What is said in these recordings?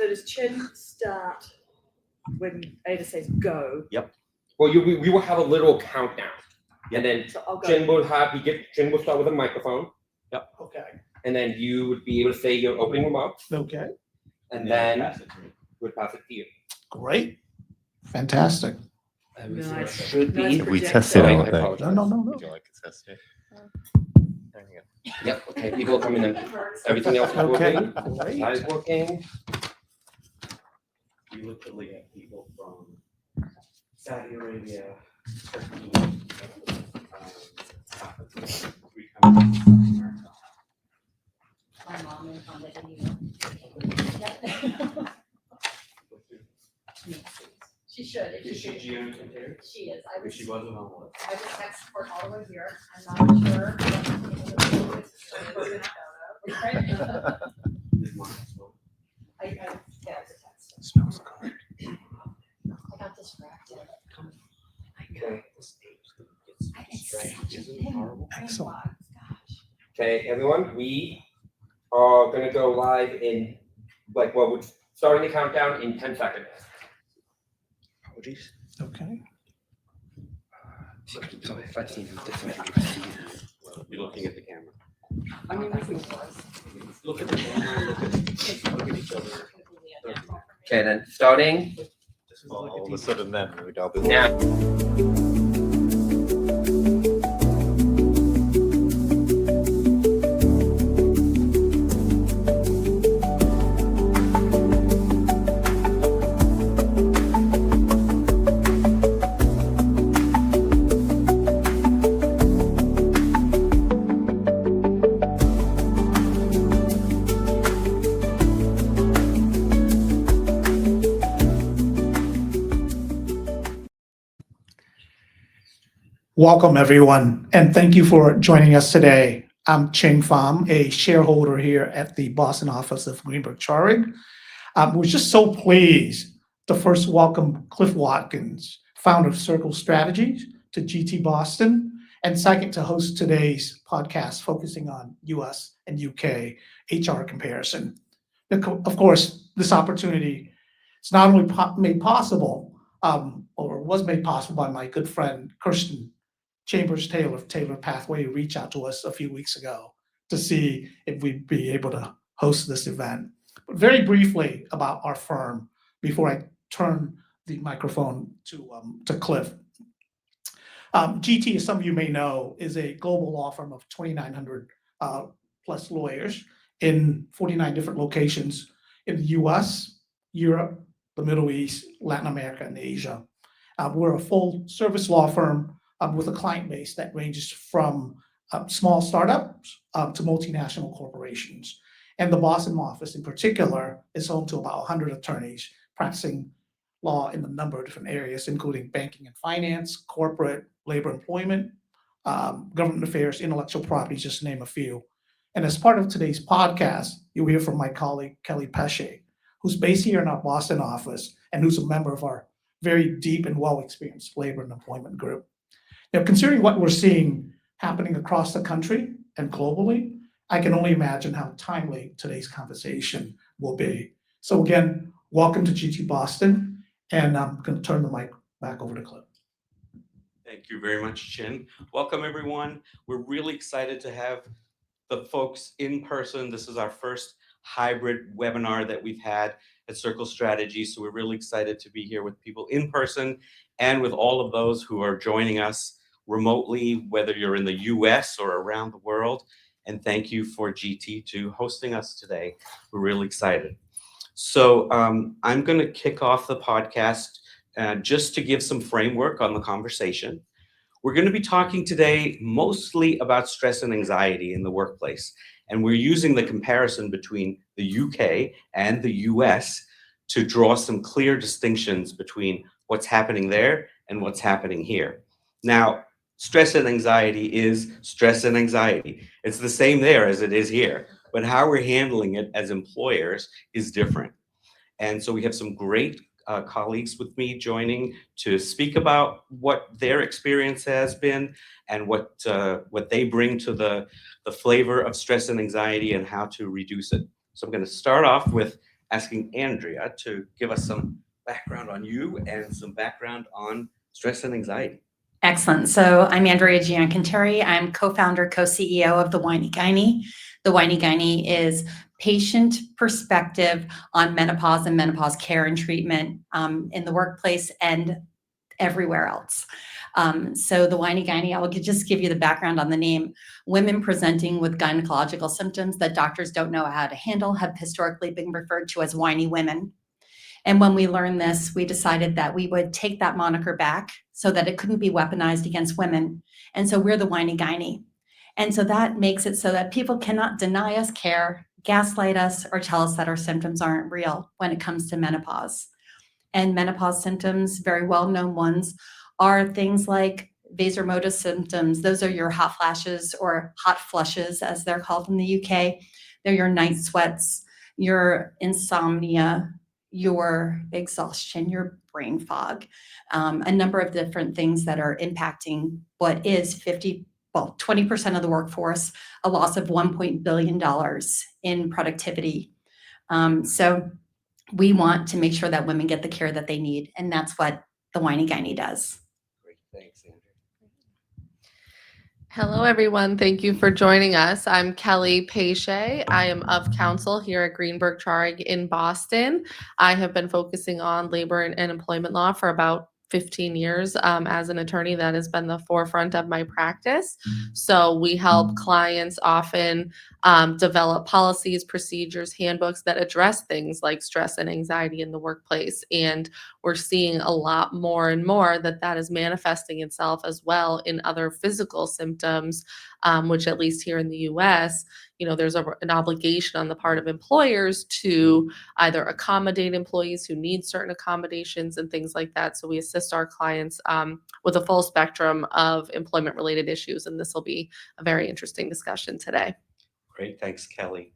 So does Chen start when Ada says go? Yep. Well, we will have a little countdown, and then So I'll go. Jen will start with a microphone. Yep. Okay. And then you would be able to say your opening remarks, Okay. and then we'd pass it to you. Great. Fantastic. Nice. Should be. Nice If we projector. test it I out, then apologize. No. would you like to test it? There you go. Yep. Okay. People are coming in. Everything else is Okay. working. That is working. We literally have people from Saudi Arabia, Turkey, three countries in America. My mom is on the video. She should. If Is she she could. geoengineered? She is. If she wasn't on the list. I was text her all the way here. I'm not sure. Is mine as well. I yeah, it's a text. Smells good. I got distracted. Okay. Isn't it horrible? Excellent. Gosh. Okay, everyone. We are gonna go live in we're starting the countdown in 10 seconds. Apologies. Okay. So if I see you're looking at the camera. I mean, we can Look at the camera, look at each other. Okay, then starting All of a sudden, then we'd all be now. Welcome, everyone, and thank you for joining us today. I'm Ching Pham, a shareholder here at the Boston office of Greenberg Charig. We're just so pleased to first welcome Cliff Watkins, founder of Circle Strategies, to GT Boston, and second to host today's podcast focusing on US and UK HR comparison. Of course, this opportunity is not only made possible, or was made possible by my good friend Kirsten Chambers Taylor of Taylor Pathway, who reached out to us a few weeks ago to see if we'd be able to host this event. But very briefly about our firm before I turn the microphone to Cliff. GT, as some of you may know, is a global law firm of 2,900 plus lawyers in 49 different locations in the US, Europe, the Middle East, Latin America, and Asia. We're a full service law firm with a client base that ranges from small startups to multinational corporations. And the Boston office in particular is home to about 100 attorneys practicing law in a number of different areas, including banking and finance, corporate, labor employment, government affairs, intellectual property, just to name a few. And as part of today's podcast, you'll hear from my colleague, Kelly Pesce, who's based here in our Boston office and who's a member of our very deep and well-experienced labor and employment group. Now, considering what we're seeing happening across the country and globally, I can only imagine how timely today's conversation will be. So again, welcome to GT Boston, and I'm going to turn the mic back over to Cliff. Thank you very much, Chin. Welcome, everyone. We're really excited to have the folks in person. This is our first hybrid webinar that we've had at Circle Strategy. So we're really excited to be here with people in person and with all of those who are joining us remotely, whether you're in the US or around the world. And thank you for GT to hosting us today. We're really excited. So I'm going to kick off the podcast just to give some framework on the conversation. We're going to be talking today mostly about stress and anxiety in the workplace. And we're using the comparison between the UK and the US to draw some clear distinctions between what's happening there and what's happening here. Now, stress and anxiety is stress and anxiety. It's the same there as it is here, but how we're handling it as employers is different. And so we have some great colleagues with me joining to speak about what their experience has been and what they bring to the flavor of stress and anxiety and how to reduce it. So I'm going to start off with asking Andrea to give us some background on you and some background on stress and anxiety. Excellent. So I'm Andrea Giancanteri. I'm co-founder, co-CEO of the Whiny Gynae. The Whiny Gynae is patient perspective on menopause and menopause care and treatment in the workplace and everywhere else. So the Whiny Gynae, I will just give you the background on the name. Women presenting with gynecological symptoms that doctors don't know how to handle have historically been referred to as whiny women. And when we learned this, we decided that we would take that moniker back so that it couldn't be weaponized against women. And so we're the Whiny Gynae. And so that makes it so that people cannot deny us care, gaslight us, or tell us that our symptoms aren't real when it comes to menopause. And menopause symptoms, very well-known ones, are things like vasomotor symptoms. Those are your hot flashes or hot flushes, as they're called in the UK. They're your night sweats, your insomnia, your exhaustion, your brain fog, a number of different things that are impacting what is 20% of the workforce, a loss of $1 billion in productivity. So we want to make sure that women get the care that they need, and that's what the Whiny Gynae does. Great, thanks, Andrea. Hello, everyone. Thank you for joining us. I'm Kelly Pache. I am of counsel here at Greenberg Traurig in Boston. I have been focusing on labor and employment law for about 15 years as an attorney. That has been the forefront of my practice. So we help clients often develop policies, procedures, handbooks that address things like stress and anxiety in the workplace. And we're seeing a lot more and more that is manifesting itself as well in other physical symptoms, which at least here in the US, there's an obligation on the part of employers to either accommodate employees who need certain accommodations and things like that. So we assist our clients with a full spectrum of employment-related issues, and this will be a very interesting discussion today. Great, thanks, Kelly.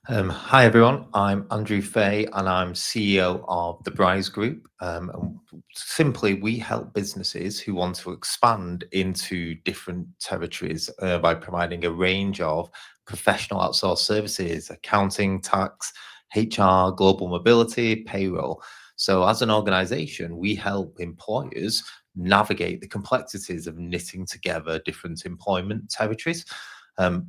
Hi, everyone. I'm Andrew Fay, and I'm CEO of the Bryce Group. And simply, we help businesses who want to expand into different territories by providing a range of professional outsourced services, accounting, tax, HR, global mobility, payroll. So as an organization, we help employers navigate the complexities of knitting together different employment territories.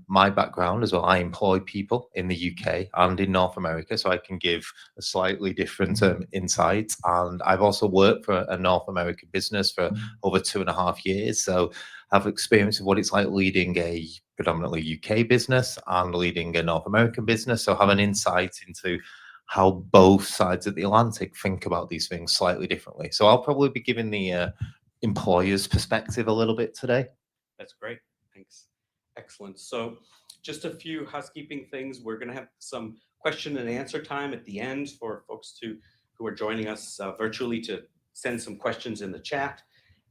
My background as well, I employ people in the UK and in North America, so I can give a slightly different insight. And I've also worked for a North American business for over 2.5 years, so I have experience of what it's like leading a predominantly UK business and leading a North American business, so I have an insight into how both sides of the Atlantic think about these things slightly differently. So I'll probably be giving the employer's perspective a little bit today. That's great, thanks. Excellent. So just a few housekeeping things. We're going to have some question and answer time at the end for folks who are joining us virtually to send some questions in the chat.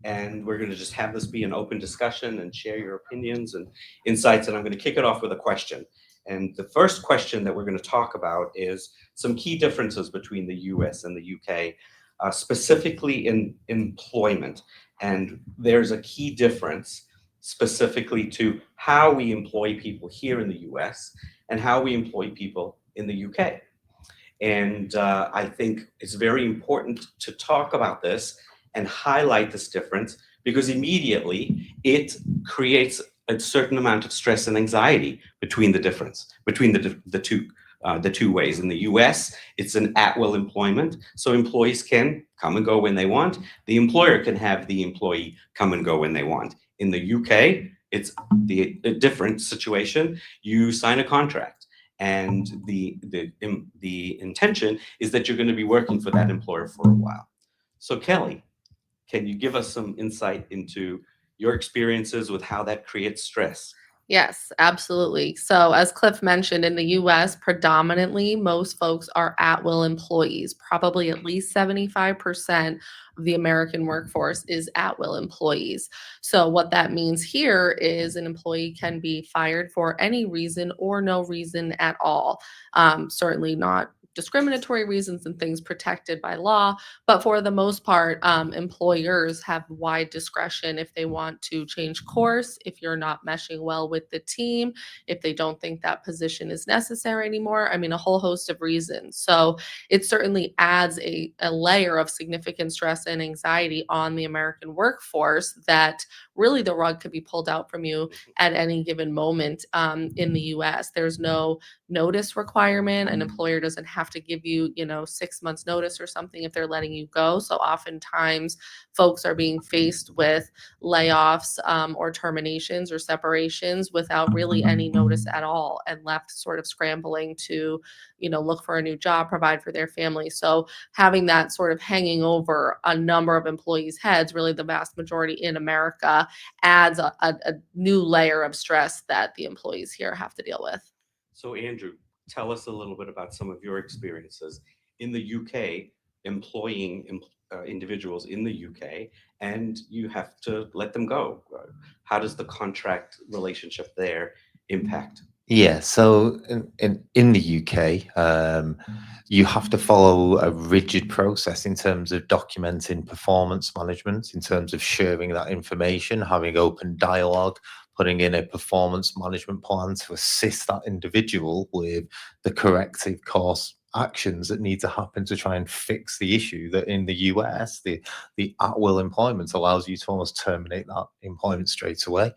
And we're going to just have this be an open discussion and share your opinions and insights. And I'm going to kick it off with a question. And the first question that we're going to talk about is some key differences between the US and the UK, specifically in employment. And there's a key difference specifically to how we employ people here in the US and how we employ people in the UK. And I think it's very important to talk about this and highlight this difference, because immediately it creates a certain amount of stress and anxiety between the difference, between the two ways. In the US, it's an at-will employment, so employees can come and go when they want. The employer can have the employee come and go when they want. In the UK, it's a different situation. You sign a contract, and the intention is that you're going to be working for that employer for a while. So Kelly, can you give us some insight into your experiences with how that creates stress? Yes, absolutely. So as Cliff mentioned, in the US, predominantly, most folks are at-will employees. Probably at least 75% of the American workforce is at-will employees. So what that means here is an employee can be fired for any reason or no reason at all. Certainly not discriminatory reasons and things protected by law. But for the most part, employers have wide discretion if they want to change course, if you're not meshing well with the team, if they don't think that position is necessary anymore. I mean, a whole host of reasons. So it certainly adds a layer of significant stress and anxiety on the American workforce that really the rug could be pulled out from you at any given moment. In the US, there's no notice requirement. An employer doesn't have to give you, 6 months notice or something if they're letting you go. So oftentimes folks are being faced with layoffs or terminations or separations without really any notice at all and left sort of scrambling to, look for a new job, provide for their family. So having that sort of hanging over a number of employees' heads, really the vast majority in America, adds a new layer of stress that the employees here have to deal with. So Andrew, tell us a little bit about some of your experiences in the UK, employing individuals in the UK, and you have to let them go. How does the contract relationship there impact? Yeah, so in the UK, you have to follow a rigid process in terms of documenting performance management, in terms of sharing that information, having open dialogue, putting in a performance management plan to assist that individual with the corrective course actions that need to happen to try and fix the issue. That in the US, the at-will employment allows you to almost terminate that employment straight away.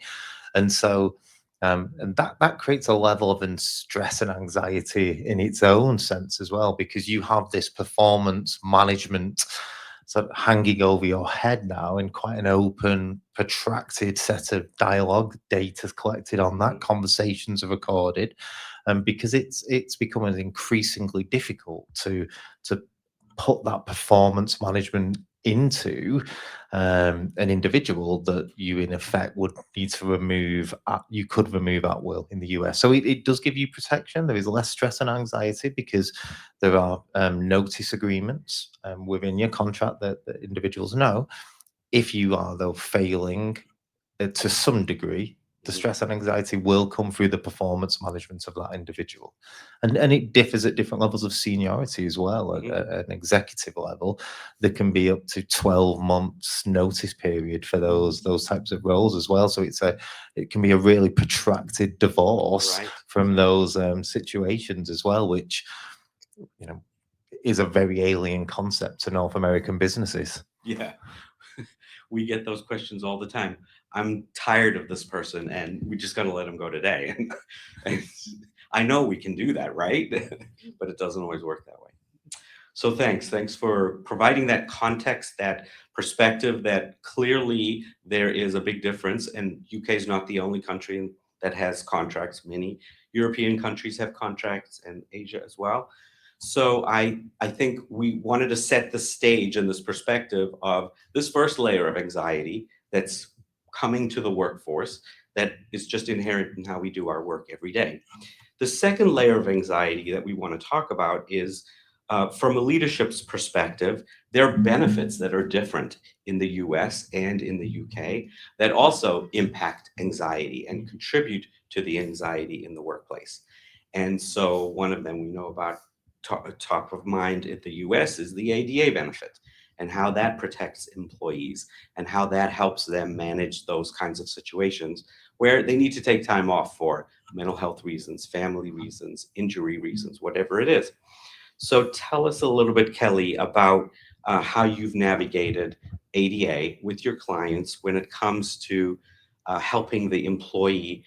And so and that creates a level of stress and anxiety in its own sense as well, because you have this performance management sort of hanging over your head now in quite an open, protracted set of dialogue. Data's collected on that, conversations are recorded, because it's becoming increasingly difficult to put that performance management into an individual that you in effect would need to remove you could remove at will in the US. So it does give you protection. There is less stress and anxiety because there are notice agreements within your contract that individuals know. If you are though failing to some degree, the stress and anxiety will come through the performance management of that individual. And it differs at different levels of seniority as well. At an executive level, there can be up to 12 months notice period for those types of roles as well. So it can be a really protracted divorce Right. from those situations as well, which, is a very alien concept to North American businesses. Yeah. We get those questions all the time. I'm tired of this person and we just got to let them go today. And I know we can do that, right? But it doesn't always work that way. So thanks for providing that context, that perspective, that clearly there is a big difference, and UK is not the only country that has contracts. Many European countries have contracts, and Asia as well. So I think we wanted to set the stage in this perspective of this first layer of anxiety that's coming to the workforce that is just inherent in how we do our work every day. The second layer of anxiety that we want to talk about is from a leadership's perspective, there are benefits that are different in the US and in the UK that also impact anxiety and contribute to the anxiety in the workplace. And so one of them we know about top of mind at the US is the ADA benefit and how that protects employees and how that helps them manage those kinds of situations where they need to take time off for mental health reasons, family reasons, injury reasons, whatever it is. So tell us a little bit, Kelly, about how you've navigated ADA with your clients when it comes to helping the employee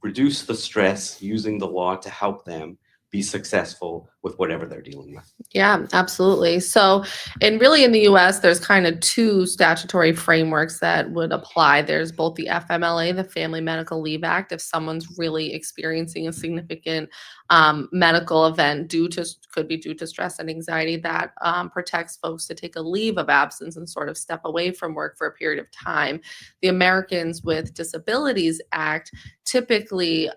reduce the stress using the law to help them be successful with whatever they're dealing with. Yeah, absolutely. So, and really in the US, there's kind of two statutory frameworks that would apply. There's both the FMLA, the Family Medical Leave Act, if someone's really experiencing a significant medical event could be due to stress and anxiety, that protects folks to take a leave of absence and sort of step away from work for a period of time. The Americans with Disabilities Act typically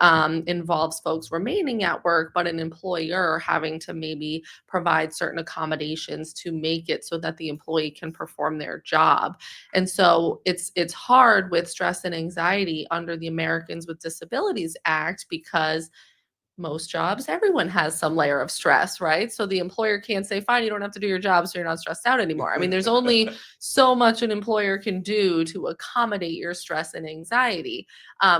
involves folks remaining at work, but an employer having to maybe provide certain accommodations to make it so that the employee can perform their job. And so it's hard with stress and anxiety under the Americans with Disabilities Act because most jobs, everyone has some layer of stress, right? So the employer can't say, fine, you don't have to do your job, so you're not stressed out anymore. I mean, there's only so much an employer can do to accommodate your stress and anxiety.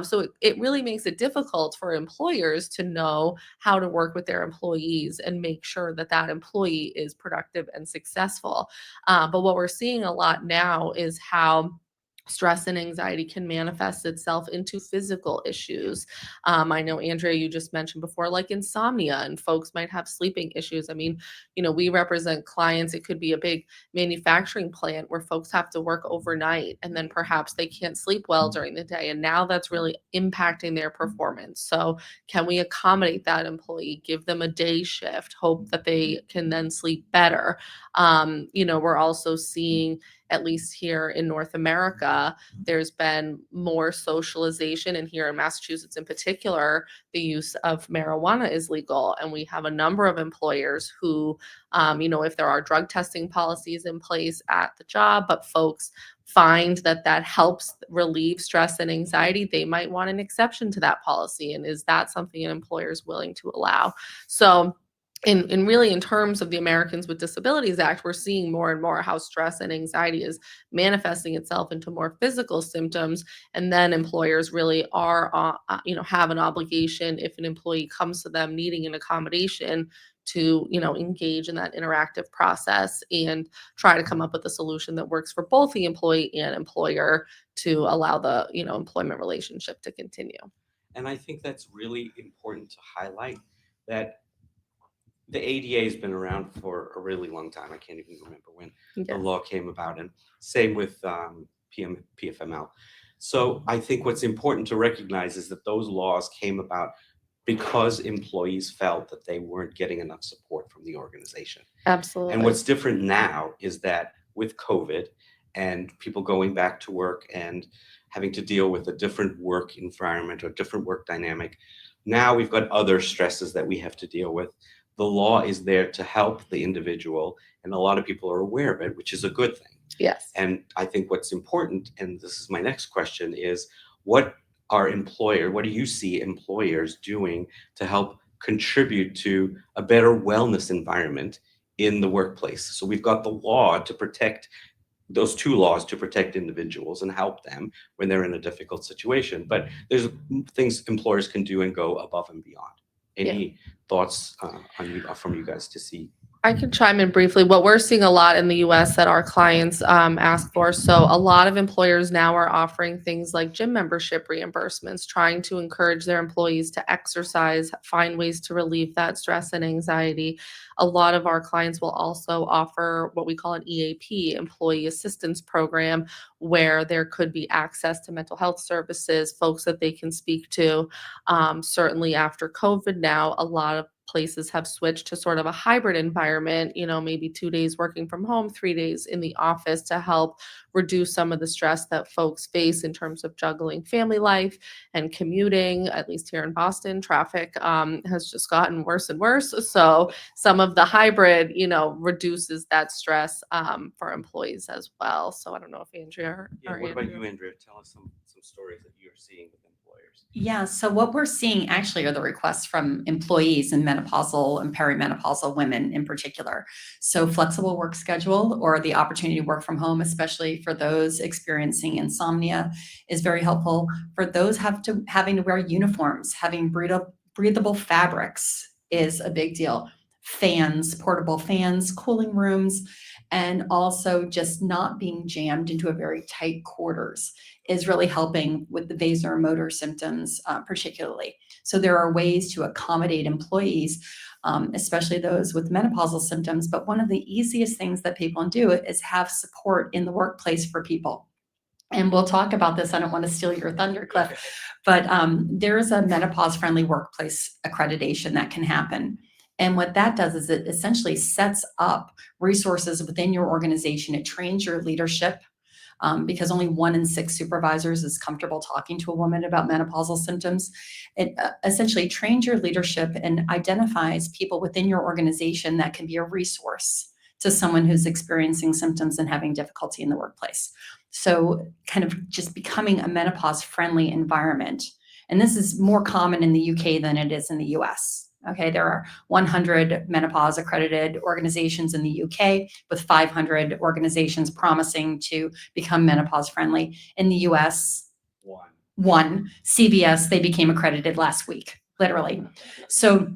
So it really makes it difficult for employers to know how to work with their employees and make sure that that employee is productive and successful. But what we're seeing a lot now is how stress and anxiety can manifest itself into physical issues. I know, Andrea, you just mentioned before, like insomnia, and folks might have sleeping issues. I mean, we represent clients. It could be a big manufacturing plant where folks have to work overnight and then perhaps they can't sleep well during the day. And now that's really impacting their performance. So, can we accommodate that employee, give them a day shift, hope that they can then sleep better? We're also seeing, at least here in North America, there's been more socialization. And here in Massachusetts in particular, the use of marijuana is legal. And we have a number of employers who, if there are drug testing policies in place at the job, but folks find that that helps relieve stress and anxiety, they might want an exception to that policy. And is that something an employer is willing to allow? So, in terms of the Americans with Disabilities Act, we're seeing more and more how stress and anxiety is manifesting itself into more physical symptoms. And then employers really have an obligation, if an employee comes to them needing an accommodation, to engage in that interactive process and try to come up with a solution that works for both the employee and employer to allow the employment relationship to continue. And I think that's really important to highlight that the ADA has been around for a really long time. I can't even remember when the Yes. law came about, and same with PFML. So I think what's important to recognize is that those laws came about because employees felt that they weren't getting enough support from the organization. Absolutely. And what's different now is that with COVID and people going back to work and having to deal with a different work environment or different work dynamic, now we've got other stresses that we have to deal with. The law is there to help the individual, and a lot of people are aware of it, which is a good thing. Yes. And I think what's important, and this is my next question, is what do you see employers doing to help contribute to a better wellness environment in the workplace? So we've got the law to protect, those two laws to protect individuals and help them when they're in a difficult situation. But there's things employers can do and go above and beyond. Any thoughts from you guys to see? I can chime in briefly. What we're seeing a lot in the US that our clients ask for. So a lot of employers now are offering things like gym membership reimbursements, trying to encourage their employees to exercise, find ways to relieve that stress and anxiety. A lot of our clients will also offer what we call an EAP, Employee Assistance Program, where there could be access to mental health services, folks that they can speak to. Certainly after COVID now, a lot of places have switched to sort of a hybrid environment, maybe 2 days working from home, 3 days in the office, to help reduce some of the stress that folks face in terms of juggling family life and commuting. At least here in Boston, traffic has just gotten worse and worse. So some of the hybrid, reduces that stress for employees as well. So I don't know if Andrea or What about Andrew. you, Andrea? Tell us some stories that you're seeing with employers. Yeah, so what we're seeing actually are the requests from employees and menopausal and perimenopausal women in particular. So flexible work schedule or the opportunity to work from home, especially for those experiencing insomnia, is very helpful. For those having to wear uniforms, having breathable fabrics is a big deal. Fans, portable fans, cooling rooms, and also just not being jammed into a very tight quarters is really helping with the vasomotor symptoms, particularly. So there are ways to accommodate employees, especially those with menopausal symptoms. But one of the easiest things that people can do is have support in the workplace for people. And we'll talk about this. I don't want to steal your thunder, Cliff, but there is a menopause-friendly workplace accreditation that can happen. And what that does is it essentially sets up resources within your organization. It trains your leadership, because only 1 in 6 supervisors is comfortable talking to a woman about menopausal symptoms. It essentially trains your leadership and identifies people within your organization that can be a resource to someone who's experiencing symptoms and having difficulty in the workplace. So kind of just becoming a menopause-friendly environment. And this is more common in the UK than it is in the US. Okay, there are 100 menopause accredited organizations in the UK with 500 organizations promising to become menopause friendly. In the US, one, CVS, they became accredited last week, literally. So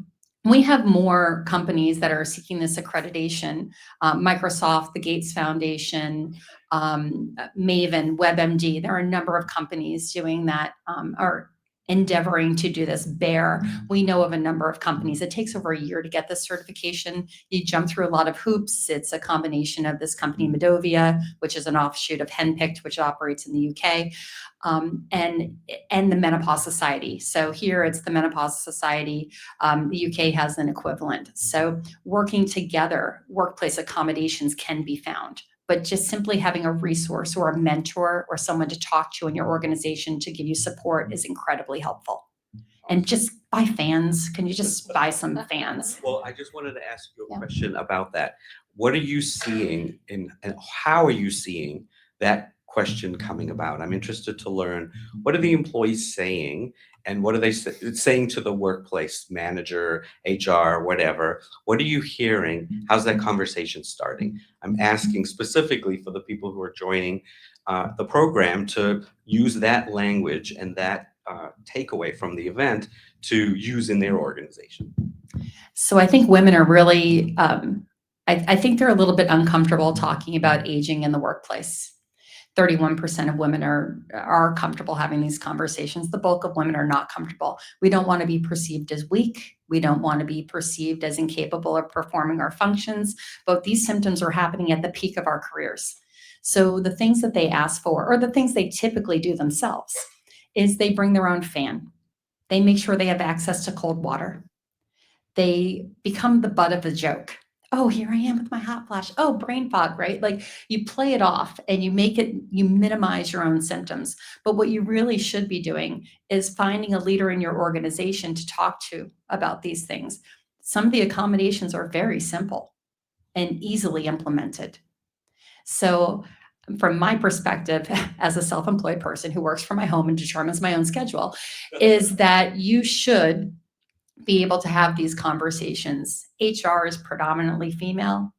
we have more companies that are seeking this accreditation. Microsoft, the Gates Foundation, Maven, WebMD, there are a number of companies doing that, or endeavoring to do this. Bear, we know of a number of companies. It takes over a year to get this certification. You jump through a lot of hoops. It's a combination of this company, Medovia, which is an offshoot of Henpicked, which operates in the UK, and the Menopause Society. So here it's the Menopause Society. The UK has an equivalent. So working together, workplace accommodations can be found. But just simply having a resource or a mentor or someone to talk to in your organization to give you support is incredibly helpful. And just buy fans. Can you just buy some fans? Well, I just wanted to ask you a Yeah. question about that. What are you seeing and how are you seeing that question coming about? I'm interested to learn, what are the employees saying and what are they saying to the workplace manager, HR, whatever? What are you hearing? How's that conversation starting? I'm asking specifically for the people who are joining the program to use that language and that takeaway from the event to use in their organization. So I think women are really, I think they're a little bit uncomfortable talking about aging in the workplace. 31% of women are comfortable having these conversations. The bulk of women are not comfortable. We don't want to be perceived as weak. We don't want to be perceived as incapable of performing our functions. But these symptoms are happening at the peak of our careers. So the things that they ask for, or the things they typically do themselves, is they bring their own fan. They make sure they have access to cold water. They become the butt of the joke. Oh, here I am with my hot flash. Oh, brain fog, right? Like you play it off and you minimize your own symptoms. But what you really should be doing is finding a leader in your organization to talk to about these things. Some of the accommodations are very simple and easily implemented. So from my perspective, as a self-employed person who works from my home and determines my own schedule, is that you should be able to have these conversations. HR is predominantly female.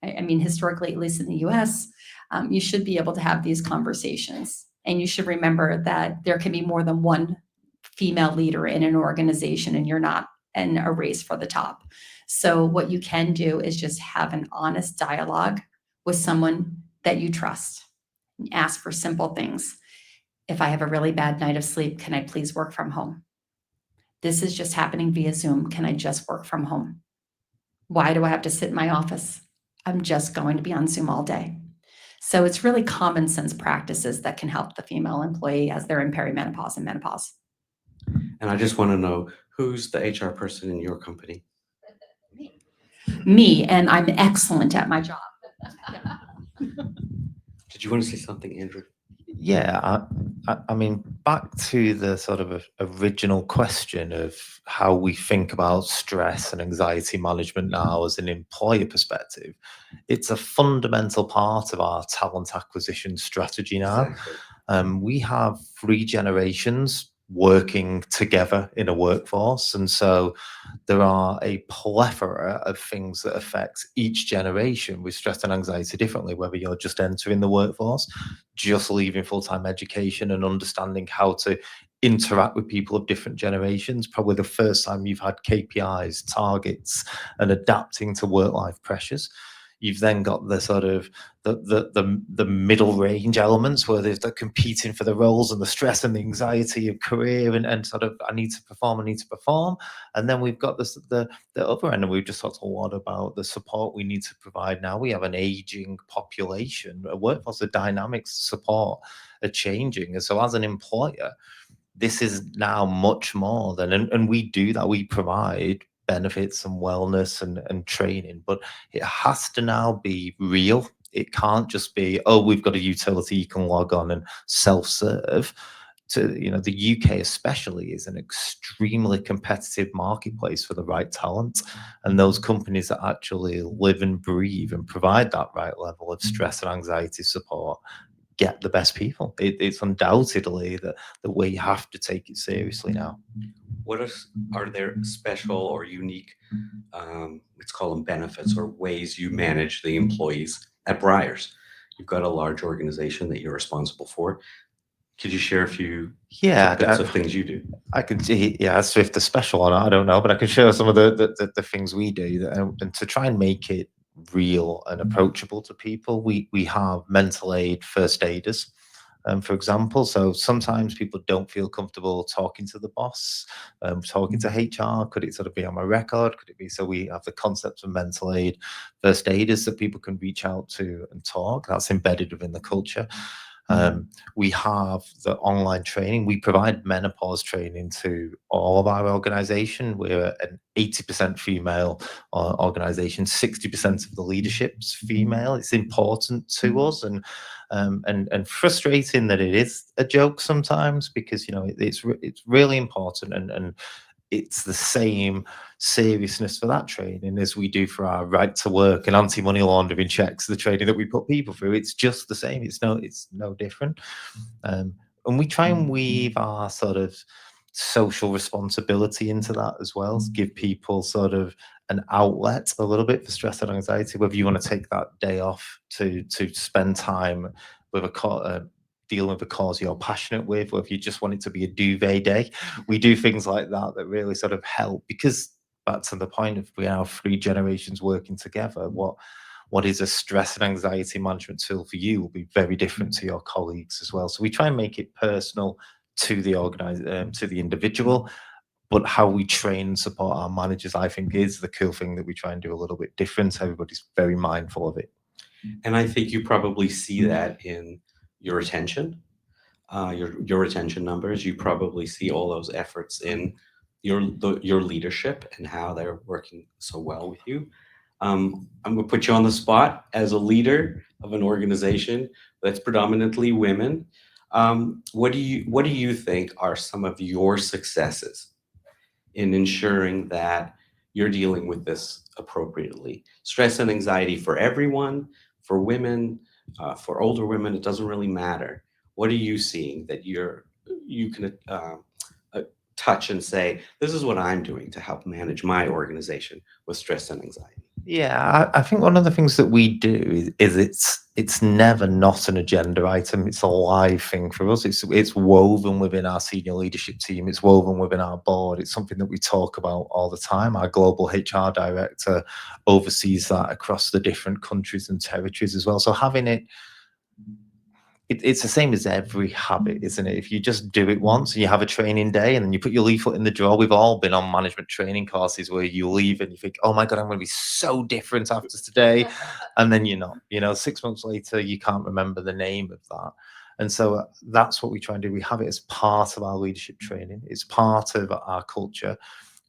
I mean, historically, at least in the US, you should be able to have these conversations. And you should remember that there can be more than one female leader in an organization and you're not in a race for the top. So what you can do is just have an honest dialogue with someone that you trust. And ask for simple things. If I have a really bad night of sleep, can I please work from home? This is just happening via Zoom. Can I just work from home? Why do I have to sit in my office? I'm just going to be on Zoom all day. So it's really common sense practices that can help the female employee as they're in perimenopause and menopause. And I just want to know, who's the HR person in your company? Me, and I'm excellent at my job. Did you want to say something, Andrew? Yeah, I mean, back to the sort of original question of how we think about stress and anxiety management now as an employer perspective, it's a fundamental part of our talent acquisition strategy now. Exactly. We have 3 generations working together in a workforce, and so there are a plethora of things that affect each generation with stress and anxiety differently, whether you're just entering the workforce, just leaving full-time education and understanding how to interact with people of different generations, probably the first time you've had KPIs, targets, and adapting to work-life pressures. You've then got the sort of the middle range elements where they're competing for the roles and the stress and the anxiety of career and sort of I need to perform. And then we've got the other end, and we've just talked a lot about the support we need to provide now. We have an aging population, a workforce, the dynamics support are changing. And so as an employer, this is now much more than, and we do that, we provide benefits and wellness and training, but it has to now be real. It can't just be, oh, we've got a utility you can log on and self-serve. The UK especially is an extremely competitive marketplace for the right talent, and those companies that actually live and breathe and provide that right level of stress and anxiety support get the best people. It's undoubtedly the way you have to take it seriously now. Are there special or unique, let's call them benefits or ways you manage the employees at Briars? You've got a large organization that you're responsible for. Could you share a few Yeah, bits of things you do? I could see, yeah, as if the special or not, I don't know, but I can share some of the things we do and to try and make it real and approachable to people. We have mental aid first aiders, for example. So sometimes people don't feel comfortable talking to the boss, talking to HR. Could it sort of be on my record? Could it be? So we have the concept of mental aid first aiders that people can reach out to and talk. That's embedded within the culture. We have the online training. We provide menopause training to all of our organization. We're an 80% female organization. 60% of the leadership's female. It's important to us and frustrating that it is a joke sometimes because, you know, it's really important and it's the same seriousness for that training as we do for our right to work and anti-money laundering checks, the training that we put people through. It's just the same. It's no different. And we try and weave our sort of social responsibility into that as well, to give people sort of an outlet a little bit for stress and anxiety, whether you want to take that day off to spend time with dealing with a cause you're passionate with, or if you just want it to be a duvet day. We do things like that that really sort of help, because back to the point of we have 3 generations working together, what is a stress and anxiety management tool for you will be very different to your colleagues as well. So we try and make it personal to the to the individual, but how we train and support our managers, I think, is the cool thing that we try and do a little bit different. Everybody's very mindful of it. And I think you probably see that in your retention, your retention numbers. You probably see all those efforts in your leadership and how they're working so well with you. I'm going to put you on the spot as a leader of an organization that's predominantly women. What do you think are some of your successes in ensuring that you're dealing with this appropriately? Stress and anxiety for everyone, for women, for older women, it doesn't really matter. What are you seeing that you can touch and say, this is what I'm doing to help manage my organization with stress and anxiety? Yeah, I think one of the things that we do is it's never not an agenda item. It's a live thing for us. It's woven within our senior leadership team. It's woven within our board. It's something that we talk about all the time. Our global HR director oversees that across the different countries and territories as well. So having it's the same as every habit, isn't it? If you just do it once and you have a training day and then you put your leaflet in the drawer, we've all been on management training courses where you leave and you think, oh my God, I'm going to be so different after today. And then you're not, 6 months later, you can't remember the name of that. And so that's what we try and do. We have it as part of our leadership training. It's part of our culture.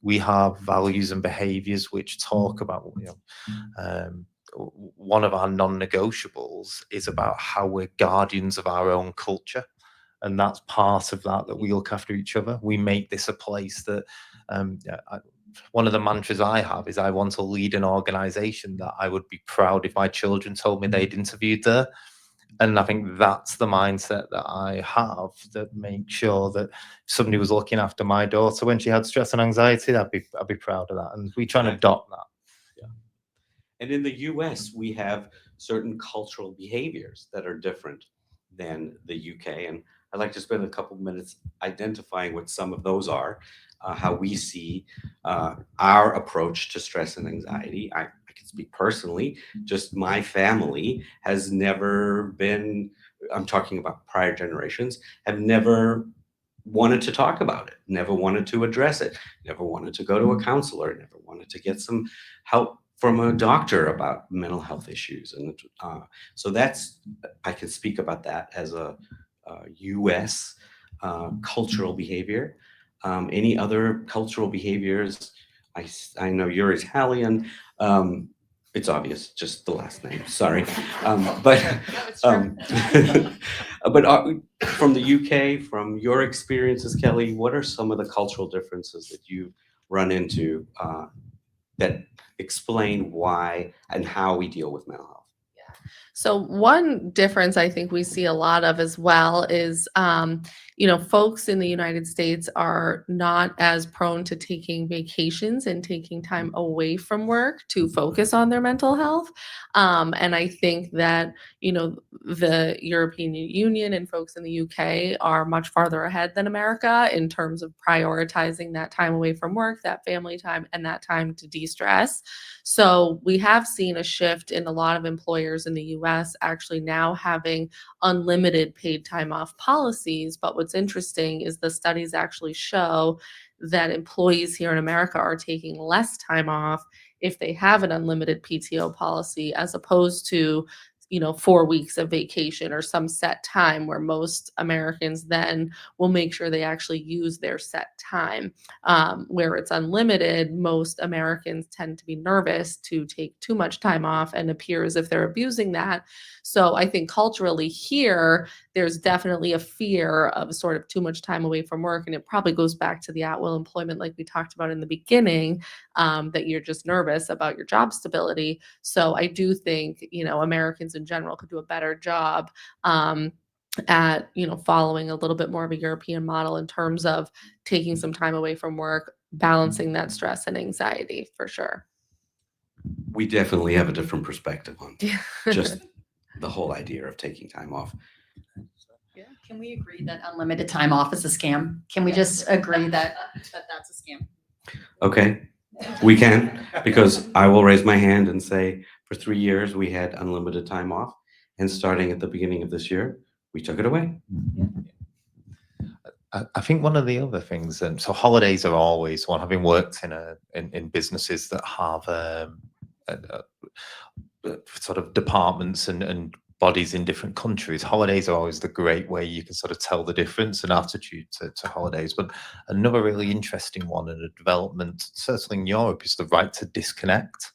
We have values and behaviors which talk about, one of our non-negotiables is about how we're guardians of our own culture. And that's part of that we look after each other. We make this a place that, one of the mantras I have is I want to lead an organization that I would be proud if my children told me they'd interviewed there. And I think that's the mindset that I have, that makes sure that if somebody was looking after my daughter when she had stress and anxiety, I'd be proud of that. And we try and adopt that. And in the US, we have certain cultural behaviors that are different than the UK. And I'd like to spend a couple minutes identifying what some of those are, how we see our approach to stress and anxiety. I can speak personally, just my family has never been, I'm talking about prior generations, have never wanted to talk about it, never wanted to address it, never wanted to go to a counselor, never wanted to get some help from a doctor about mental health issues. And so I can speak about that as a US cultural behavior. Any other cultural behaviors? I know you're Italian. It's obvious, just the last name. Sorry, but from the UK, from your experiences, Kelly, what are some of the cultural differences that you run into that explain why and how we deal with mental health? Yeah, So one difference I think we see a lot of as well is, folks in the United States are not as prone to taking vacations and taking time away from work to focus on their mental health. And I think that, the European Union and folks in the UK are much farther ahead than America in terms of prioritizing that time away from work, that family time, and that time to de-stress. So we have seen a shift in a lot of employers in the US actually now having unlimited paid time off policies. But what's interesting is the studies actually show that employees here in America are taking less time off if they have an unlimited PTO policy as opposed to 4 weeks of vacation or some set time where most Americans then will make sure they actually use their set time. Where it's unlimited, most Americans tend to be nervous to take too much time off and appear as if they're abusing that. So I think culturally here, there's definitely a fear of sort of too much time away from work. And it probably goes back to the at-will employment like we talked about in the beginning, that you're just nervous about your job stability. So I do think, Americans in general could do a better job at following a little bit more of a European model in terms of taking some time away from work, balancing that stress and anxiety for sure. We definitely have a different perspective on Yeah. just the whole idea of taking time off. Can we agree that unlimited time off is a scam? Can we just agree that that's a scam? Okay, we can, because I will raise my hand and say, for 3 years, we had unlimited time off. And starting at the beginning of this year, we took it away. I think one of the other things, so holidays are always one. Having worked in businesses that have sort of departments and bodies in different countries, holidays are always the great way you can sort of tell the difference and attitude to holidays. But another really interesting one in a development, certainly in Europe, is the right to disconnect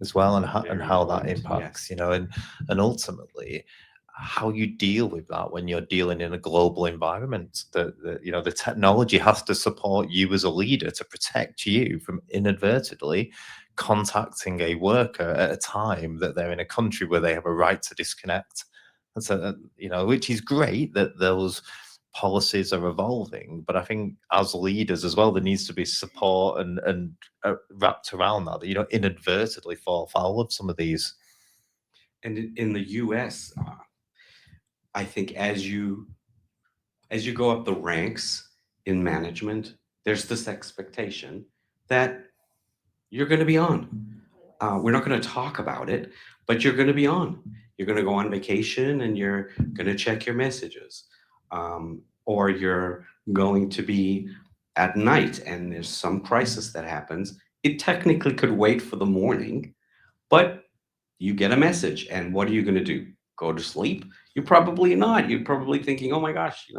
as well, and how that Very important, impacts, and ultimately how you deal with that when you're dealing in a global environment. The technology has to support you as a leader to protect you from inadvertently contacting a worker at a time that they're in a country where they have a right to disconnect. And so, which is great that those policies are evolving, but I think as leaders as well, there needs to be support and wrapped around that you don't inadvertently fall foul of some of these. And in the US, I think as you go up the ranks in management, there's this expectation that you're going to be on. We're not going to talk about it, but you're going to be on. You're going to go on vacation and you're going to check your messages. Or you're going to be at night and there's some crisis that happens. It technically could wait for the morning, but you get a message. And what are you going to do? Go to sleep? You're probably not. You're probably thinking, oh my gosh,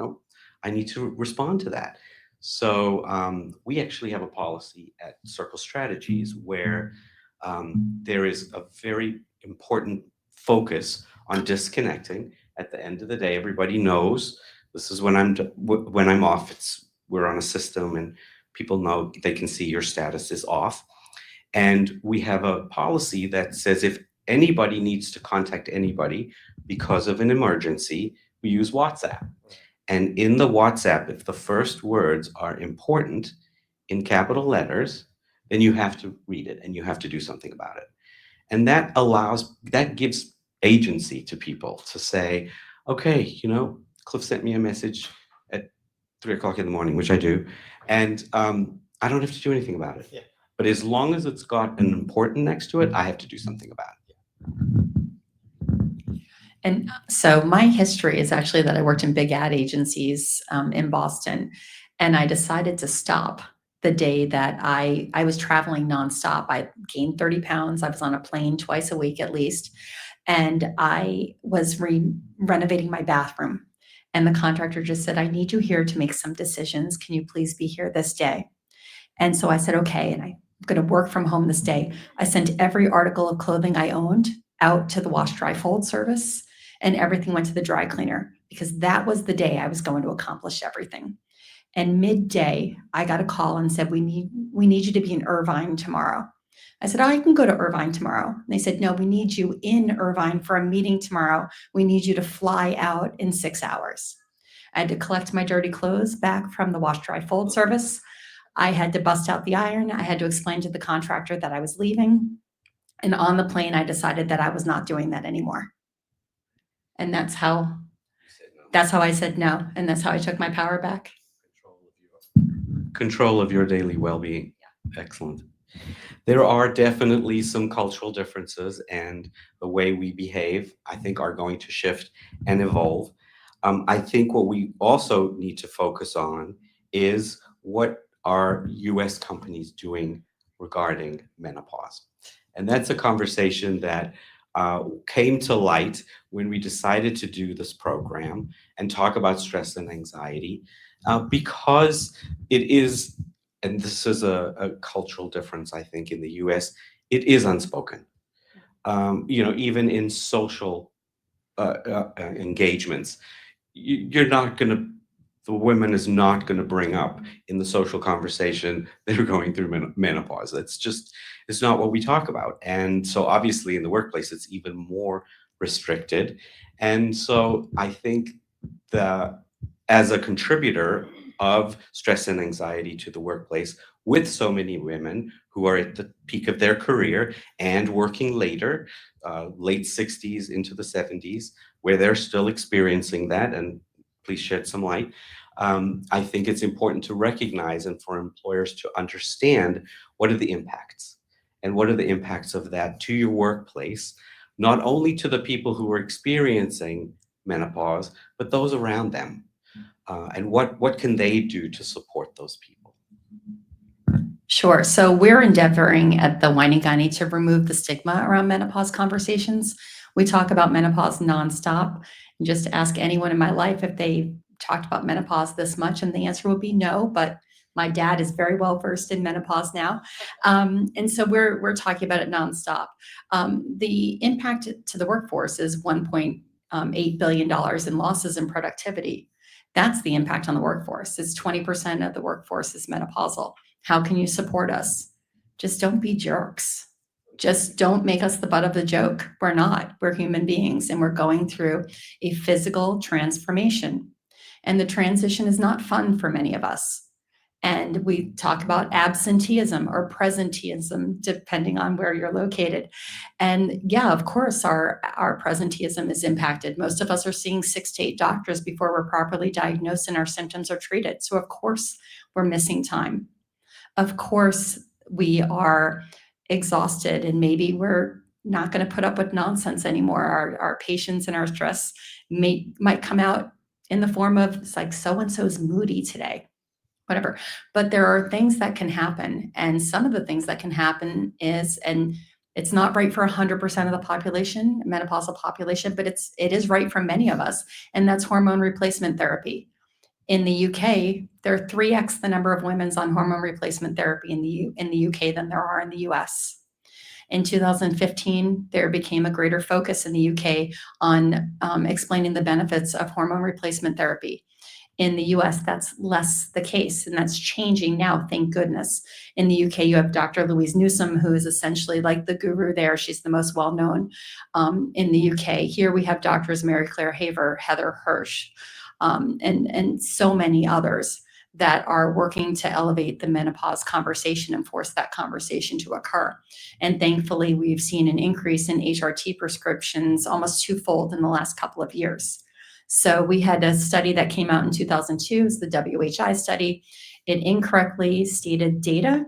I need to respond to that. So we actually have a policy at Circle Strategies where there is a very important focus on disconnecting. At the end of the day, everybody knows this is when I'm off. We're on a system and people know they can see your status is off. And we have a policy that says if anybody needs to contact anybody because of an emergency, we use WhatsApp. And in the WhatsApp, if the first words are important in capital letters, then you have to read it and you have to do something about it. And that gives agency to people to say, okay, Cliff sent me a message at 3:00 in the morning, which I do, and I don't have to do anything about it. Yeah. But as long as it's got an important next to it, I have to do something about it. And so my history is actually that I worked in big ad agencies in Boston, and I decided to stop the day that I was traveling nonstop. I gained 30 pounds. I was on a plane twice a week at least, and I was renovating my bathroom. And the contractor just said, I need you here to make some decisions. Can you please be here this day? And so I said, okay, and I'm going to work from home this day. I sent every article of clothing I owned out to the wash, dry, fold service, and everything went to the dry cleaner because that was the day I was going to accomplish everything. And midday, I got a call and said, we need you to be in Irvine tomorrow. I said, I can go to Irvine tomorrow. And they said, no, we need you in Irvine for a meeting tomorrow. We need you to fly out in 6 hours. I had to collect my dirty clothes back from the wash, dry, fold service. I had to bust out the iron. I had to explain to the contractor that I was leaving. And on the plane, I decided that I was not doing that anymore. And that's how I said no. And that's how I took my power back. Control of your daily well-being. Excellent. There are definitely some cultural differences, and the way we behave, I think, are going to shift and evolve. I think what we also need to focus on is what are US companies doing regarding menopause. And that's a conversation that came to light when we decided to do this program and talk about stress and anxiety, because it is, and this is a cultural difference, I think, in the US, it is unspoken. Even in social engagements, you're not going to, the woman is not going to bring up in the social conversation they're going through menopause. It's not what we talk about. And so obviously in the workplace, it's even more restricted. And so I think that as a contributor of stress and anxiety to the workplace, with so many women who are at the peak of their career and working later, late 60s into the 70s, where they're still experiencing that, and please shed some light. I think it's important to recognize and for employers to understand what are the impacts and what are the impacts of that to your workplace, not only to the people who are experiencing menopause, but those around them. And what can they do to support those people? Sure. So we're endeavoring at the Whiny to remove the stigma around menopause conversations. We talk about menopause nonstop. And just ask anyone in my life if they talked about menopause this much, and the answer would be no. But my dad is very well versed in menopause now, and so we're talking about it nonstop. The impact to the workforce is $1.8 billion in losses in productivity. That's the impact on the workforce. It's 20% of the workforce is menopausal. How can you support us? Just don't be jerks. Just don't make us the butt of the joke. We're not. We're human beings, and we're going through a physical transformation. And the transition is not fun for many of us. And we talk about absenteeism or presenteeism, depending on where you're located. And yeah, of course, our presenteeism is impacted. Most of us are seeing 6 to 8 doctors before we're properly diagnosed and our symptoms are treated. So of course, we're missing time. Of course, we are exhausted, and maybe we're not going to put up with nonsense anymore. Our patience and our stress might come out in the form of, it's like, so-and-so's moody today, whatever. But there are things that can happen. And some of the things that can happen is, and it's not right for 100% of the population, menopausal population, but it is right for many of us. And that's hormone replacement therapy. In the UK, there are 3x the number of women on hormone replacement therapy in the UK than there are in the US. In 2015, there became a greater focus in the UK on explaining the benefits of hormone replacement therapy. In the US, that's less the case, and that's changing now, thank goodness. In the UK, you have Dr. Louise Newsom, who is essentially like the guru there. She's the most well-known in the UK. Here we have Doctors Mary Claire Haver, Heather Hirsch, and so many others that are working to elevate the menopause conversation and force that conversation to occur. And thankfully, we've seen an increase in HRT prescriptions almost twofold in the last couple of years. So we had a study that came out in 2002, it's the WHI study. It incorrectly stated data.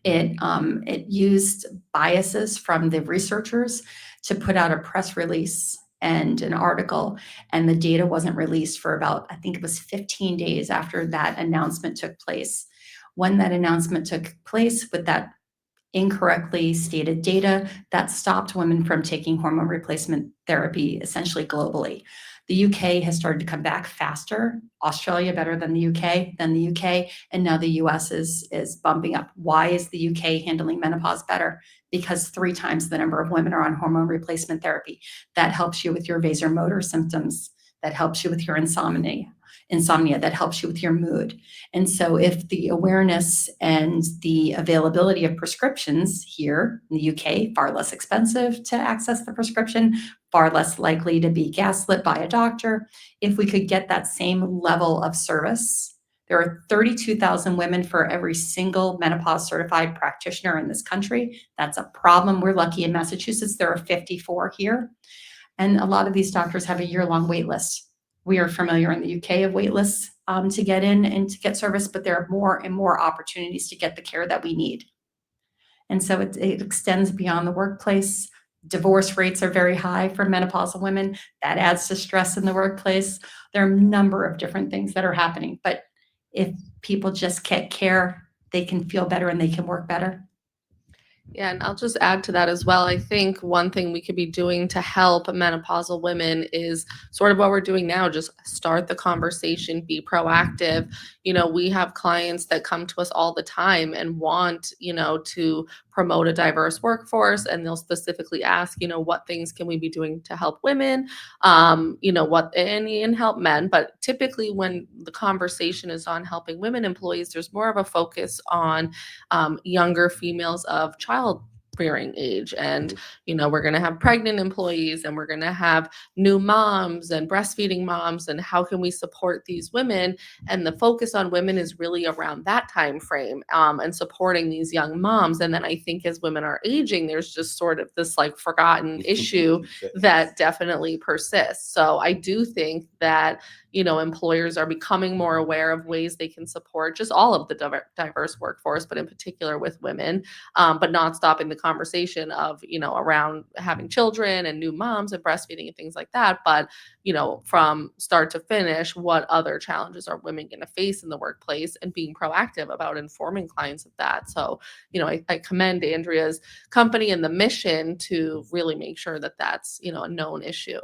It used biases from the researchers to put out a press release and an article, and the data wasn't released for about, I think it was 15 days after that announcement took place. When that announcement took place with that incorrectly stated data, that stopped women from taking hormone replacement therapy essentially globally. The UK has started to come back faster, Australia better than the UK, and now the US is bumping up. Why is the UK handling menopause better? Because 3 times the number of women are on hormone replacement therapy. That helps you with your vasomotor symptoms. That helps you with your insomnia. insomnia, that helps you with your mood. And so if the awareness and the availability of prescriptions here in the UK, far less expensive to access the prescription, far less likely to be gaslit by a doctor, if we could get that same level of service. There are 32,000 women for every single menopause certified practitioner in this country. That's a problem. We're lucky in Massachusetts, there are 54 here. And a lot of these doctors have a year-long wait list. We are familiar in the UK of wait lists to get in and to get service, but there are more and more opportunities to get the care that we need. And so it extends beyond the workplace. Divorce rates are very high for menopausal women. That adds to stress in the workplace. There are a number of different things that are happening, but if people just get care, they can feel better and they can work better. Yeah, and I'll just add to that as well. I think one thing we could be doing to help menopausal women is sort of what we're doing now, just start the conversation, be proactive. You know, we have clients that come to us all the time and want, you know, to promote a diverse workforce, and they'll specifically ask, you know, what things can we be doing to help women, you know, what and help men. But typically when the conversation is on helping women employees, there's more of a focus on younger females of childbearing age. And, you know, we're going to have pregnant employees, and we're going to have new moms and breastfeeding moms, and how can we support these women? And the focus on women is really around that time frame, and supporting these young moms. And then I think as women are aging, there's just sort of this like forgotten issue that definitely persists. So I do think that, you know, employers are becoming more aware of ways they can support just all of the diverse workforce, but in particular with women, but not stopping the conversation of, you know, around having children and new moms and breastfeeding and things like that. But, you know, from start to finish, what other challenges are women going to face in the workplace, and being proactive about informing clients of that. So, you know, I commend Andrea's company and the mission to really make sure that that's, you know, a known issue.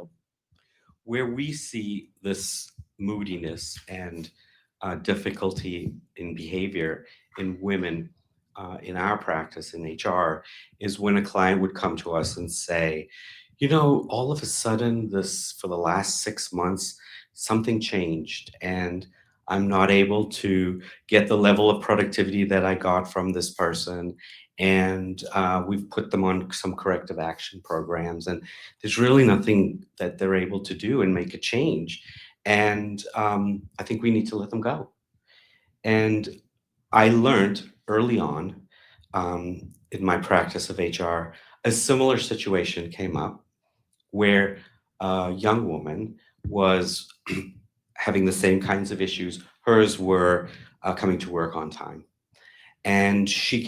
Where we see this moodiness and difficulty in behavior in women in our practice in HR is when a client would come to us and say, you know, all of a sudden, this for the last 6 months, something changed, and I'm not able to get the level of productivity that I got from this person. And we've put them on some corrective action programs, and there's really nothing that they're able to do and make a change. And I think we need to let them go. And I learned early on in my practice of HR, a similar situation came up where a young woman was having the same kinds of issues. Hers were coming to work on time. And she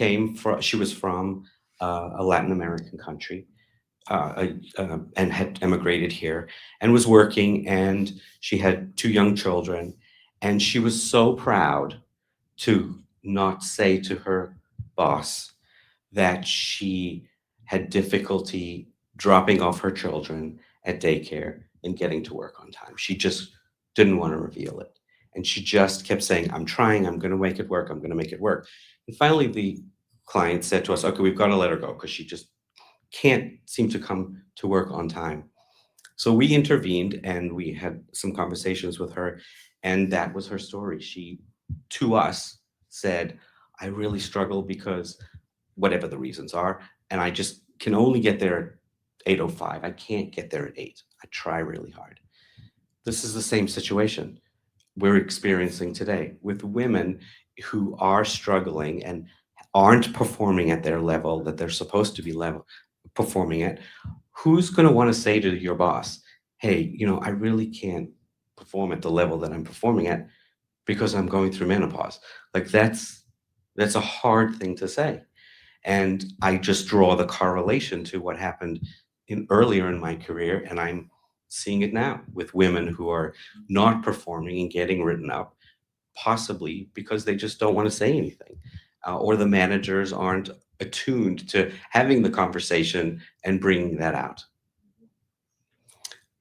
was from a Latin American country and had emigrated here and was working, and she had 2 young children, and she was so proud to not say to her boss that she had difficulty dropping off her children at daycare and getting to work on time. She just didn't want to reveal it. And she just kept saying, I'm trying, I'm going to make it work, I'm going to make it work. And finally, the client said to us, okay, we've got to let her go because she just can't seem to come to work on time. So we intervened and we had some conversations with her, and that was her story. She, to us, said, I really struggle because whatever the reasons are, and I just can only get there at 8:05. I can't get there at 8. I try really hard. This is the same situation we're experiencing today with women who are struggling and aren't performing at their level that they're supposed to be performing at. Who's going to want to say to your boss, hey, you know, I really can't perform at the level that I'm performing at because I'm going through menopause? Like that's a hard thing to say. And I just draw the correlation to what happened earlier in my career, and I'm seeing it now with women who are not performing and getting written up, possibly because they just don't want to say anything, or the managers aren't attuned to having the conversation and bringing that out.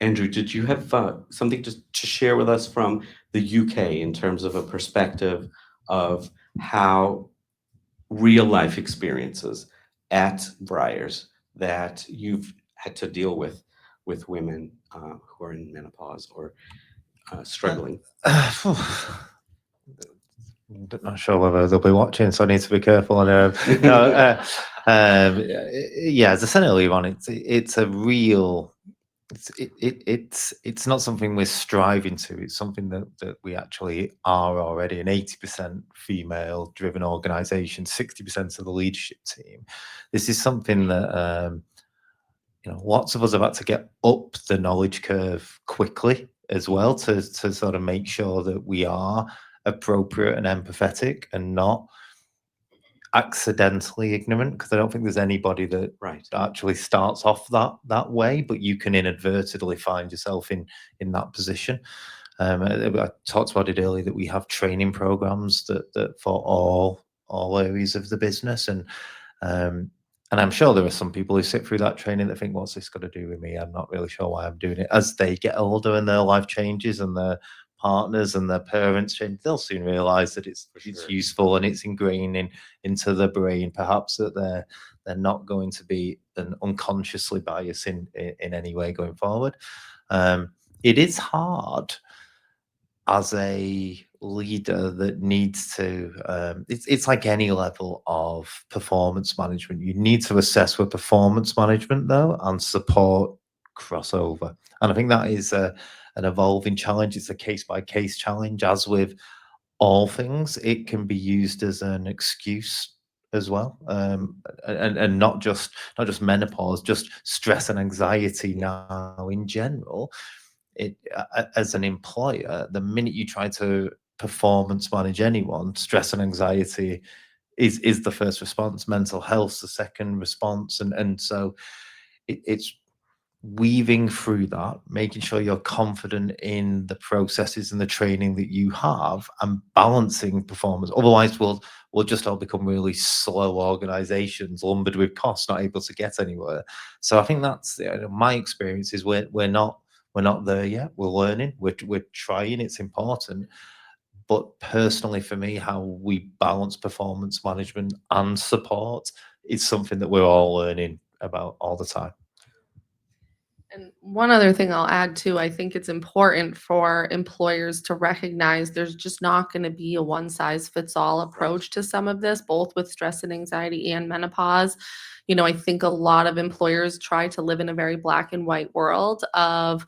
Andrew, did you have something to share with us from the UK in terms of a perspective of how real life experiences at Briars that you've had to deal with women who are in menopause or struggling? Not sure whether they'll be watching, so I need to be careful. On no, yeah, as I said earlier on, it's a real. It's not something we're striving to. It's something that we actually are already. An 80% female driven organization, 60% of the leadership team. This is something that lots of us have had to get up the knowledge curve quickly as well to sort of make sure that we are appropriate and empathetic and not accidentally ignorant, because I don't think there's anybody that Right. actually starts off that way, but you can inadvertently find yourself in that position. I talked about it earlier that we have training programs that for all areas of the business, and I'm sure there are some people who sit through that training that think, what's this got to do with me? I'm not really sure why I'm doing it. As they get older and their life changes and their partners and their parents change, they'll soon realize that it's useful and it's ingrained into the brain, perhaps that they're not going to be an unconsciously biased in any way going forward. It is hard as a leader that needs to it's like any level of performance management. You need to assess with performance management though and support crossover, and I think that is an evolving challenge. It's a case by case challenge. As with all things, it can be used as an excuse as well, and not just menopause, just stress and anxiety now in general. As an employer, the minute you try to performance manage anyone, stress and anxiety is the first response, mental health's the second response, and so it's weaving through that, making sure you're confident in the processes and the training that you have, and balancing performance. Otherwise, we'll just all become really slow organizations, lumbered with costs, not able to get anywhere. So I think that's my experience is we're not there yet. We're learning. We're trying. It's important. But personally, for me, how we balance performance management and support is something that we're all learning about all the time. And one other thing I'll add too, I think it's important for employers to recognize there's just not going to be a one size fits all approach to some of this, both with stress and anxiety and menopause. I think a lot of employers try to live in a very black and white world of,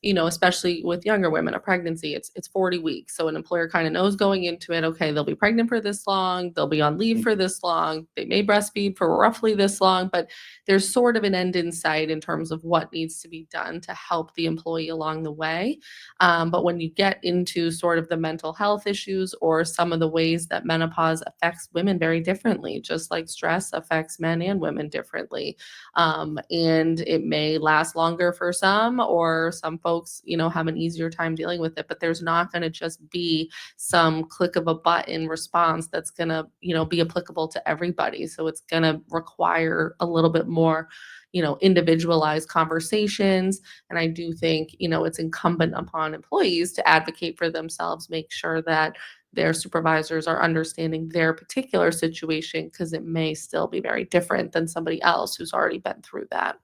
especially with younger women, a pregnancy, it's 40 weeks. So an employer kind of knows going into it, okay, they'll be pregnant for this long, they'll be on leave for this long, they may breastfeed for roughly this long, but there's sort of an end in sight in terms of what needs to be done to help the employee along the way. But when you get into sort of the mental health issues or some of the ways that menopause affects women very differently, just like stress affects men and women differently. And it may last longer for some, or some folks, have an easier time dealing with it, but there's not going to just be some click of a button response that's going to, be applicable to everybody. So it's going to require a little bit more, individualized conversations. And I do think, it's incumbent upon employees to advocate for themselves, make sure that their supervisors are understanding their particular situation, because it may still be very different than somebody else who's already been through that.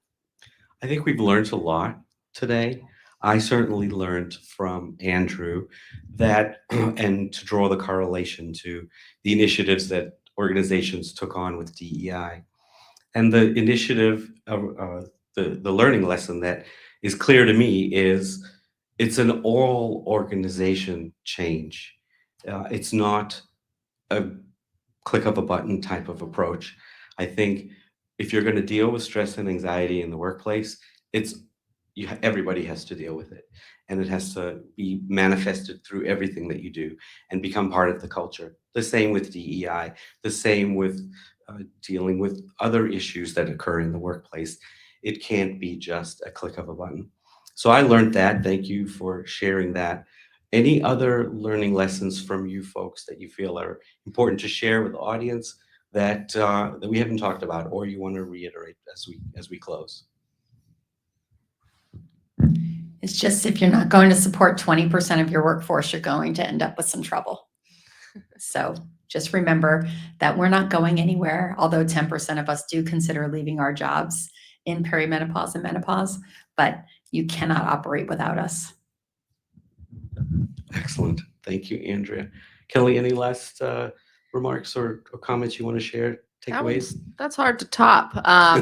I think we've learned a lot today. I certainly learned from Andrew that, and to draw the correlation to the initiatives that organizations took on with DEI. And the initiative, the learning lesson that is clear to me is it's an all organization change. It's not a click of a button type of approach. I think if you're going to deal with stress and anxiety in the workplace, everybody has to deal with it, and it has to be manifested through everything that you do and become part of the culture. The same with DEI, the same with dealing with other issues that occur in the workplace. It can't be just a click of a button. So I learned that. Thank you for sharing that. Any other learning lessons from you folks that you feel are important to share with the audience that we haven't talked about, or you want to reiterate as we close? It's just, if you're not going to support 20% of your workforce, you're going to end up with some trouble. So just remember that we're not going anywhere, although 10% of us do consider leaving our jobs in perimenopause and menopause, but you cannot operate without us. Excellent. Thank you, Andrea. Kelly, any last remarks or comments you want to share? Takeaways? That's hard to top. I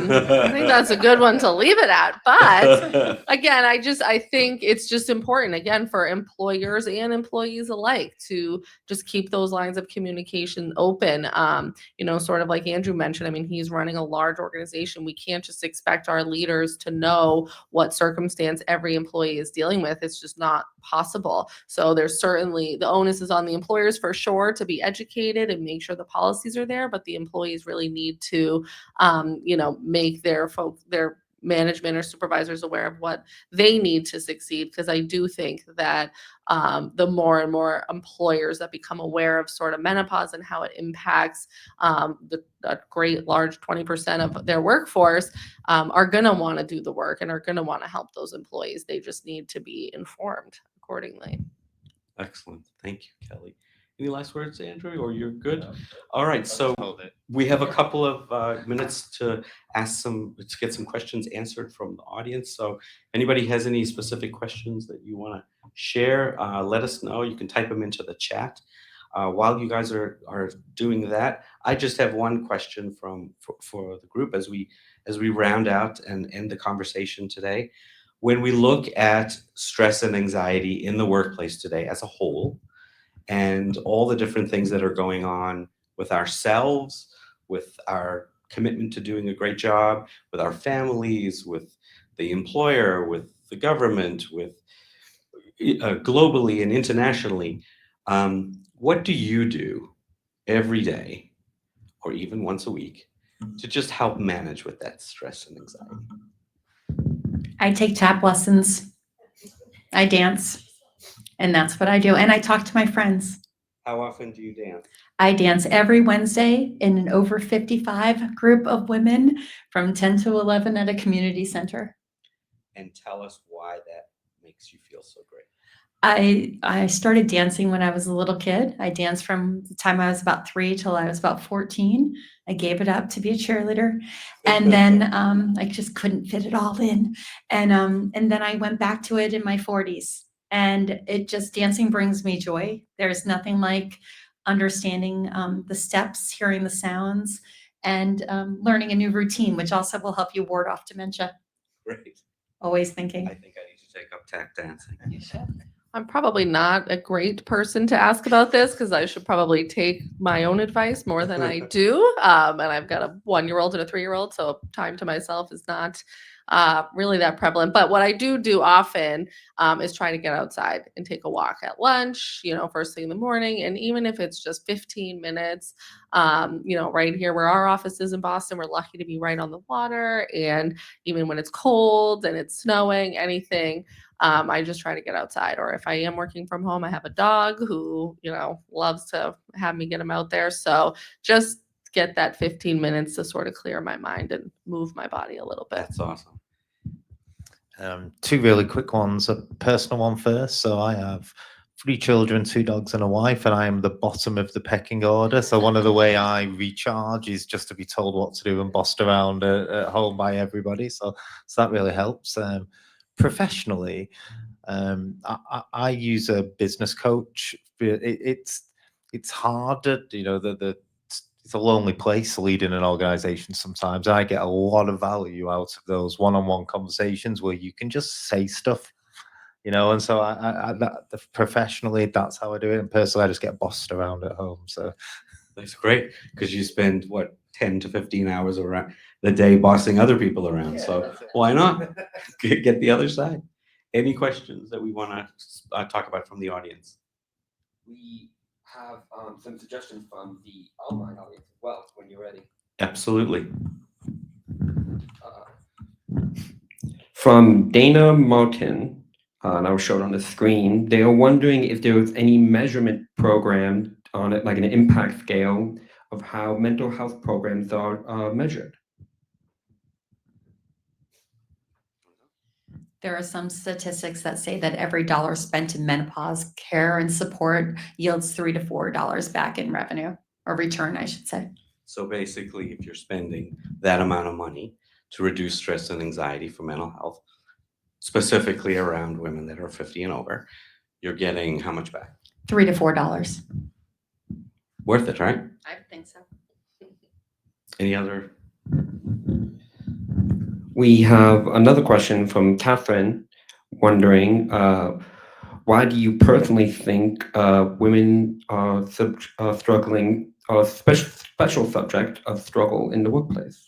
think that's a good one to leave it at. But again, I think it's just important, again, for employers and employees alike to just keep those lines of communication open. Sort of like Andrew mentioned, I mean, he's running a large organization. We can't just expect our leaders to know what circumstance every employee is dealing with. It's just not possible. So there's certainly the onus is on the employers for sure to be educated and make sure the policies are there, but the employees really need to make their management or supervisors aware of what they need to succeed. Because I do think that the more and more employers that become aware of sort of menopause and how it impacts a great large 20% of their workforce are going to want to do the work and are going to want to help those employees. They just need to be informed accordingly. Excellent. Thank you, Kelly. Any last words, Andrew, or you're good? All right. So we have a couple of minutes to get some questions answered from the audience. So if anybody has any specific questions that you want to share, let us know. You can type them into the chat. While you guys are doing that, I just have one question for the group as we round out and end the conversation today. When we look at stress and anxiety in the workplace today as a whole, and all the different things that are going on with ourselves, with our commitment to doing a great job, with our families, with the employer, with the government, with globally and internationally, what do you do every day or even once a week to just help manage with that stress and anxiety? I take tap lessons. I dance. And that's what I do. And I talk to my friends. How often do you dance? I dance every Wednesday in an over 55 group of women from 10 to 11 at a community center. And tell us why that makes you feel so great. I started dancing when I was a little kid. I danced from the time I was about 3 till I was about 14. I gave it up to be a cheerleader. And then I just couldn't fit it all in. And then I went back to it in my 40s. And dancing brings me joy. There's nothing like understanding the steps, hearing the sounds, and learning a new routine, which also will help you ward off dementia. Great. Always thinking. I think I need to take up tap dancing. You should. I'm probably not a great person to ask about this because I should probably take my own advice more than I do. And I've got a 1-year-old and a 3-year-old, so time to myself is not really that prevalent. But what I do often is try to get outside and take a walk at lunch, first thing in the morning. And even if it's just 15 minutes, right here where our office is in Boston, we're lucky to be right on the water. And even when it's cold and it's snowing, anything, I just try to get outside. Or if I am working from home, I have a dog who, loves to have me get him out there. So just get that 15 minutes to sort of clear my mind and move my body a little bit. That's awesome. 2 really quick ones. A personal one first. So I have 3 children, 2 dogs, and a wife, and I am the bottom of the pecking order. So one of the way I recharge is just to be told what to do and bossed around at home by everybody. So that really helps. Professionally, I use a business coach. It's hard, it's a lonely place leading an organization sometimes. I get a lot of value out of those one-on-one conversations where you can just say stuff, and so professionally, that's how I do it. And personally, I just get bossed around at home. So that's great because you spend 10 to 15 hours around the day bossing other people around. Yeah, So why not get the other side? Any questions that we want to talk about from the audience? We have some suggestions from the online audience as well when you're ready. Absolutely. From Dana Martin, now shown on the screen, they are wondering if there was any measurement program on it, like an impact scale of how mental health programs are measured. There are some statistics that say that every dollar spent in menopause care and support yields $3 to $4 back in revenue, or return, I should say. So basically, if you're spending that amount of money to reduce stress and anxiety for mental health, specifically around women that are 50 and over, you're getting how much back? $3 to $4. Worth it, right? I think so. Any other? We have another question from Catherine, wondering, why do you personally think women are struggling, or special subject of struggle in the workplace?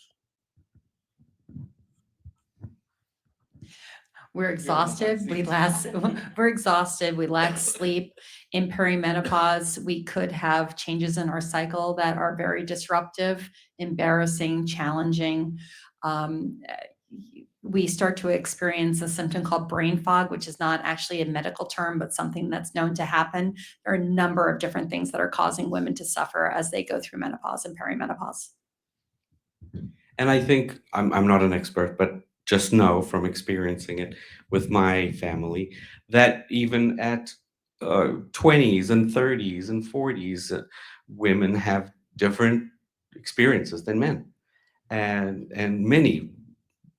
We're exhausted. We're exhausted. We lack sleep. In perimenopause, we could have changes in our cycle that are very disruptive, embarrassing, challenging. We start to experience a symptom called brain fog, which is not actually a medical term, but something that's known to happen. There are a number of different things that are causing women to suffer as they go through menopause and perimenopause. And I think I'm not an expert, but just know from experiencing it with my family that even at 20s and 30s and 40s, women have different experiences than men, and many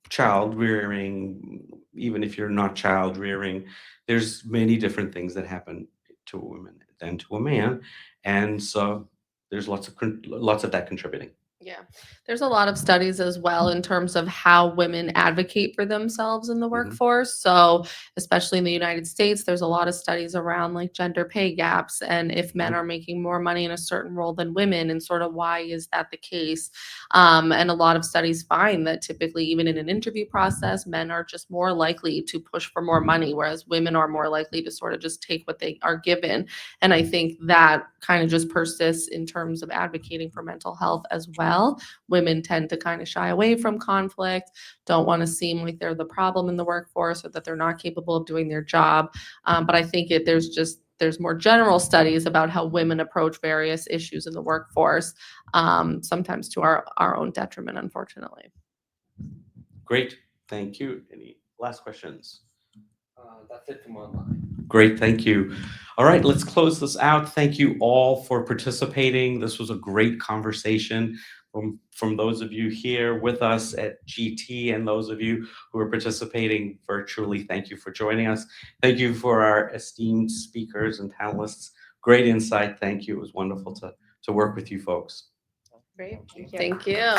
child rearing, even if you're not child rearing, there's many different things that happen to a woman than to a man, and so there's lots of that contributing. Yeah, there's a lot of studies as well in terms of how women advocate for themselves in the workforce. So, especially in the United States, there's a lot of studies around like gender pay gaps and if men are making more money in a certain role than women, and sort of why is that the case? And a lot of studies find that typically, even in an interview process, men are just more likely to push for more money, whereas women are more likely to sort of just take what they are given. And I think that kind of just persists in terms of advocating for mental health as well. Women tend to kind of shy away from conflict, don't want to seem like they're the problem in the workforce or that they're not capable of doing their job. But I think there's more general studies about how women approach various issues in the workforce, sometimes to our own detriment, unfortunately. Great, thank you. Any last questions? That's it from online. Great, thank you. All right, let's close this out. Thank you all for participating. This was a great conversation from those of you here with us at GT and those of you who are participating virtually. Thank you for joining us. Thank you for our esteemed speakers and panelists. Great insight. Thank you. It was wonderful to work with you folks. Great. Thank you.